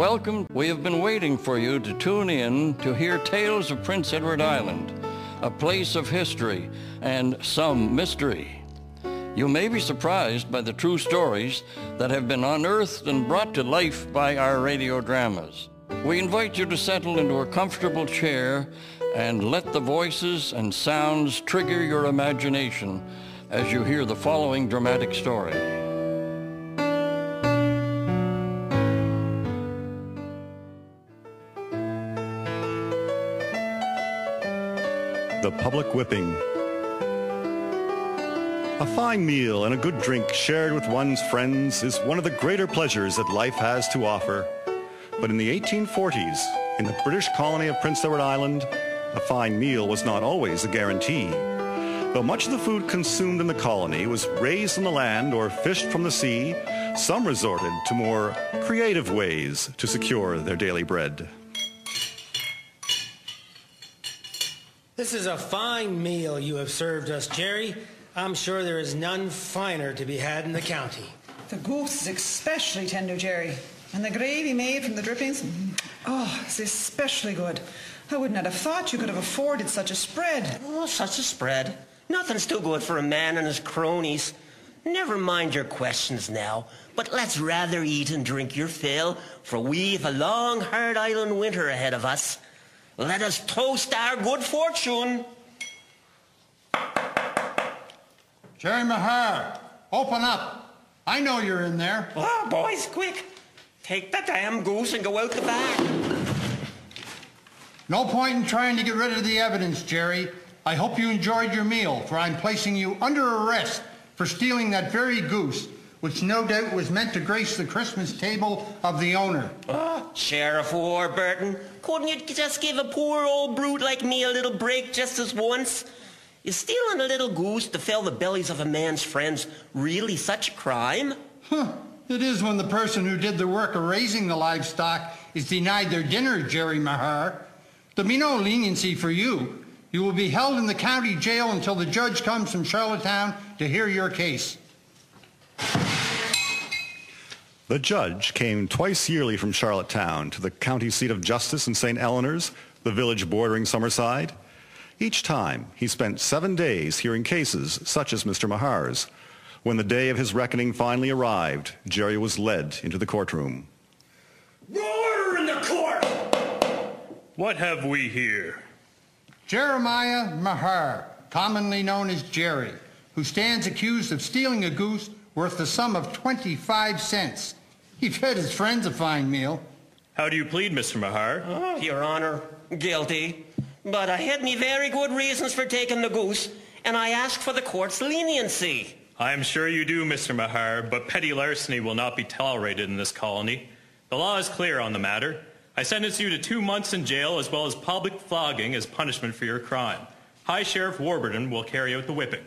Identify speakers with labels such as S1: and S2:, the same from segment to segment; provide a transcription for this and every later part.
S1: Welcome. We have been waiting for you to tune in to hear tales of Prince Edward Island, a place of history and some mystery. You may be surprised by the true stories that have been unearthed and brought to life by our radio dramas. We invite you to settle into a comfortable chair and let the voices and sounds trigger your imagination as you hear the following dramatic story.
S2: The public whipping. A fine meal and a good drink shared with one's friends is one of the greater pleasures that life has to offer. But in the 1840s, in the British colony of Prince Edward Island, a fine meal was not always a guarantee. Though much of the food consumed in the colony was raised on the land or fished from the sea, some resorted to more creative ways to secure their daily bread.
S3: This is a fine meal you have served us, Jerry. I'm sure there is none finer to be had in the county.
S4: The goose is especially tender, Jerry. And the gravy made from the drippings, it's especially good. I would not have thought you could have afforded such a spread.
S5: Oh, such a spread. Nothing's too good for a man and his cronies. Never mind your questions now, but let's rather eat and drink your fill, for we've a long, hard island winter ahead of us. Let us toast our good fortune.
S6: Jerry Mahar, open up. I know you're in there.
S5: Oh, boys, quick. Take the damn goose and go out the back.
S6: No point in trying to get rid of the evidence, Jerry. I hope you enjoyed your meal, for I'm placing you under arrest for stealing that very goose, which no doubt was meant to grace the Christmas table of the owner.
S5: Oh, Sheriff Warburton, couldn't you just give a poor old brute like me a little break just this once? Is stealing a little goose to fill the bellies of a man's friends really such a crime?
S6: It is when the person who did the work of raising the livestock is denied their dinner, Jerry Mahar. There'll be no leniency for you. You will be held in the county jail until the judge comes from Charlottetown to hear your case.
S2: The judge came twice yearly from Charlottetown to the county seat of justice in St. Eleanor's, the village bordering Summerside. Each time, he spent 7 days hearing cases such as Mr. Mahar's. When the day of his reckoning finally arrived, Jerry was led into the courtroom.
S5: Order in the court!
S7: What have we here?
S6: Jeremiah Mahar, commonly known as Jerry, who stands accused of stealing a goose worth the sum of 25 cents. He fed his friends a fine meal.
S7: How do you plead, Mr. Mahar?
S5: Oh, Your Honor, guilty. But I had me very good reasons for taking the goose, and I ask for the court's leniency.
S7: I am sure you do, Mr. Mahar, but petty larceny will not be tolerated in this colony. The law is clear on the matter. I sentence you to 2 months in jail as well as public flogging as punishment for your crime. High Sheriff Warburton will carry out the whipping.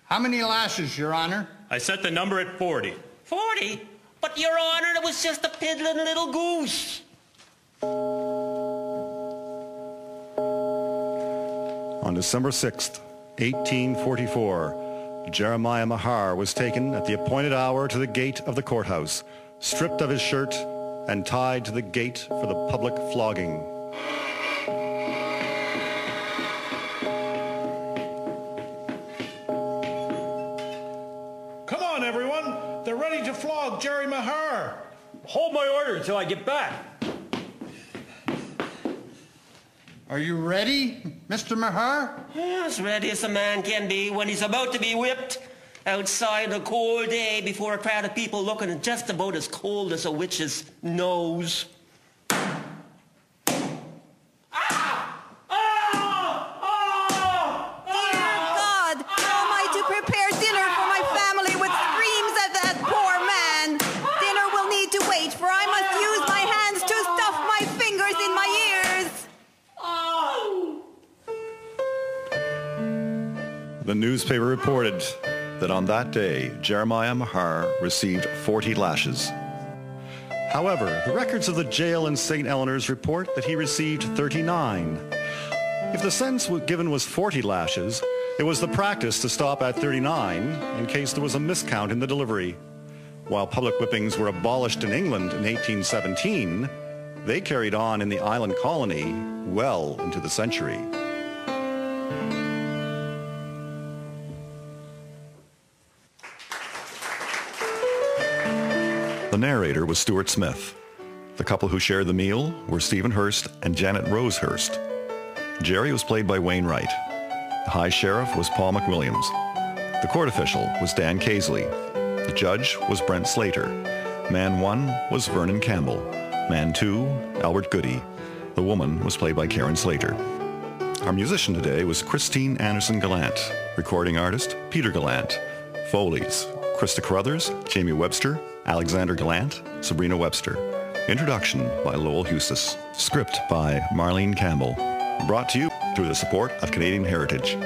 S6: How many lashes, Your Honor?
S7: I set the number at 40.
S5: 40? But, Your Honor, it was just a piddling little goose.
S2: On December 6th, 1844, Jeremiah Mahar was taken at the appointed hour to the gate of the courthouse, stripped of his shirt, and tied to the gate for the public flogging.
S8: Come on, everyone. They're ready to flog Jerry Mahar.
S9: Hold my order until I get back.
S6: Are you ready, Mr. Mahar?
S5: As ready as a man can be when he's about to be whipped. Outside a cold day before a crowd of people looking just about as cold as a witch's nose.
S2: The newspaper reported that on that day, Jeremiah Mahar received 40 lashes. However, the records of the jail in St. Eleanor's report that he received 39. If the sentence given was 40 lashes, it was the practice to stop at 39 in case there was a miscount in the delivery. While public whippings were abolished in England in 1817, they carried on in the island colony well into the century. The narrator was Stuart Smith. The couple who shared the meal were Stephen Hurst and Janet Rose Hurst. Jerry was played by Wayne Wright. The High Sheriff was Paul McWilliams. The court official was Dan Casely. The judge was Brent Slater. Man 1 was Vernon Campbell. Man 2, Albert Goody. The woman was played by Karen Slater. Our musician today was Christine Anderson Gallant. Recording artist, Peter Gallant. Foleys, Krista Carruthers, Jamie Webster, Alexander Gallant, Sabrina Webster. Introduction by Lowell Hustis. Script by Marlene Campbell. Brought to you through the support of Canadian Heritage.